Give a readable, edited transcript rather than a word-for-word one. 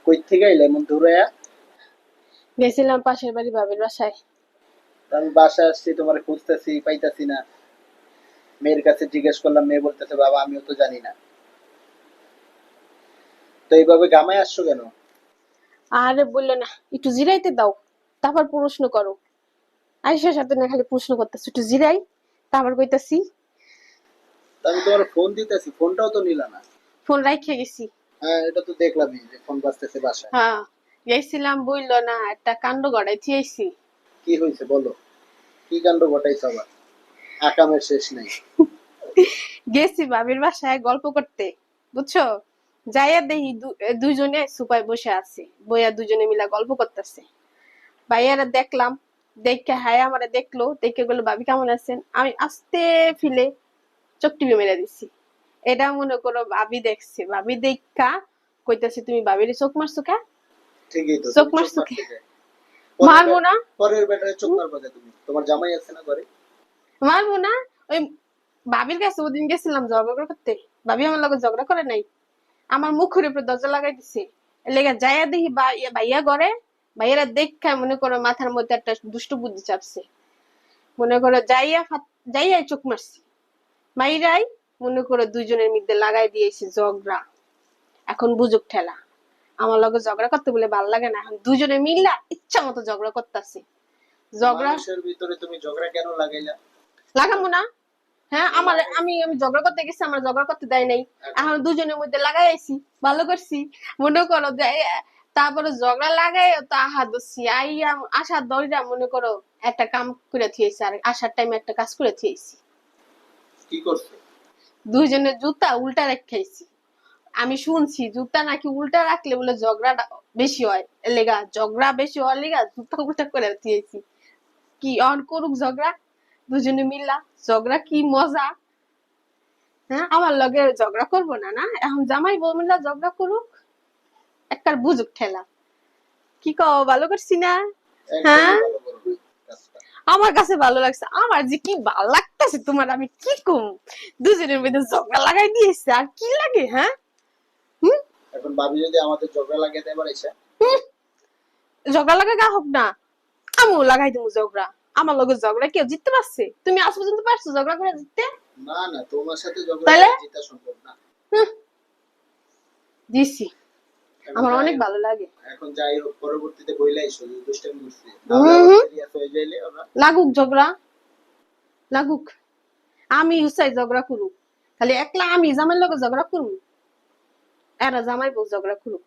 কই থেকে আইলে এমন দৌড়ায়া? গেছিলাম পাশের বাড়ি ভাবির বাসায়। আমি বাসায় আসছি, তোমার খুঁজতেছি, পাইতাছি না। মেয়ের কাছে জিজ্ঞেস করলাম, মেয়ে বলতেছে বাবা আমিও তো জানি না। তো এইভাবে গামায় আসছো কেন? আরে বললো না, একটু জিরাইতে দাও, তারপর প্রশ্ন করো। আয়েশার সাথে না খালি প্রশ্ন করতেছি, একটু জিরাই, তারপর কইতাছি। তো আমি তোমার ফোন দিতেছি, ফোনটাও তো নিলা না। ফোন রাইখে গেছি। হ্যাঁ, এটা তো দেখলামই যে ফোন বাজতেছে বাসায়। হ্যাঁ, গেছিলাম বললো না, একটা কাণ্ড ঘটাইতে আইছি। কি হয়েছে বলো, কি কাণ্ড ঘটাইছ আবার? আকামের শেষ নাই। গেছি ভাবির বাসায় গল্প করতে, বুঝছো? যাইয়া দেখি দুইজনে সুপায় বসে আছে, বইয়া দুজনে মিলা গল্প করতেছে। ভাইয়ারা দেখলাম, দেখে হায় আমারে দেখলো, দেখে বললো ভাবি কেমন আছেন। আমি আস্তে ফিলে চোখ টিপে মেরে দিছি। এটা মনে করো ভাবি দেখছে, ভাবি দেখা কইতাছে তুমি ভাবির চোখ মারছো কে? ঠিকই তো, চোখ তুমি চোখ মারছো কে? মারতে যাও। পরের মারবো না। পরের বেটায় চোখ মারবা কে তুমি? তোমার জামাই আছে না ঘরে? মারবো না। ওই ভাবির কাছে ওদিন গেছিলাম ঝগড়া করতে, ভাবি আমার লগে ঝগড়া করে নাই, আমার মুখের উপরে দরজা লাগাই দিছে। লেগে যাইয়া দেখি ভাইয়া ঘরে। ভাইয়ারা দেখা মনে করো মাথার মধ্যে একটা দুষ্ট বুদ্ধি চাপছে, মনে করো যাইয়া চোখ মারছি। মাইরাই মনে করো দুইজনের মধ্যে লাগাই দিয়েছে ঝগড়া। এখন বুঝুক ঠেলা, আমার লগে ঝগড়া করতে বলে ভাল লাগে না, এখন দুজনে মিল্লা ইচ্ছা মতো ঝগড়া করতেছে। ঝগড়া মানুষের ভিতরে তুমি ঝগড়া কেন লাগাইলা? লাগাবো না? হ্যাঁ, আমার আমি আমি ঝগড়া করতে গেছি, আমার ঝগড়া করতে দেয় নাই। এখন দুজনের মধ্যে লাগাই আইছি, ভালো করছি। মনে করো যে তারপরে ঝগড়া লাগাই তো আহা দোষী আইয়া আশার দইরা মনে করো একটা কাম করে থিয়েছি, আর আসার টাইমে একটা কাজ করে থিয়েছি। কি করছো? দুইজনের জুতা উল্টা রেখেছি। আমি শুনছি জুতা নাকি উল্টা রাখলে বলে ঝগড়াটা বেশি হয়, এর লেগা ঝগড়া বেশি হওয়ার লেগা জুতা উল্টা করে দিয়েছি। কি অন করুক ঝগড়া, দুজনে মিল্লা ঝগড়া কি মজা। হ্যাঁ, আমার লগে ঝগড়া করবো না? না, এখন জামাই বউ মিল্লা ঝগড়া করুক, একটা বুঝুক ঠেলা। কি কও, ভালো করছি না? হ্যাঁ, একদমই ভালো করো নাই কাজটা। আমার কাছে ভালো লাগছে, আমার যে কি ভালো লাগতেছে তোমার, আমি কি কম। দুজনের মধ্যে ঝগড়া লাগাই দিয়েছে, আর কি লাগে? হ্যাঁ, হুম, এখন ভাবি যদি আমাদের ঝগড়া লাগিয়ে দেয় এবার এসে। হুম, ঝগড়া লাগা গা হোক না, আমিও লাগাই দেবো ঝগড়া। আমার লগে ঝগড়া কেউ জিততে পারছে? তুমি আজ পর্যন্ত পারছো ঝগড়া করে জিততে? না না, তোমার সাথে ঝগড়া তাহলে করে জিতা সম্ভব না। হুম, দিছি, এখন আমার যাই অনেক হোক, ভালো লাগে। এখন যাই হোক, পরবর্তীতে বইলা এসো যে দুষ্টামি করছি, নাহলে হুম আবার হুম, সিরিয়াস হয়ে যাইলে ওরা। লাগুক ঝগড়া, লাগুক। আমি উসাই ঝগড়া করুক, খালি একলা আমি জামাই লগে ঝগড়া করুক, এরা জামাই বউ ঝগড়া করুক।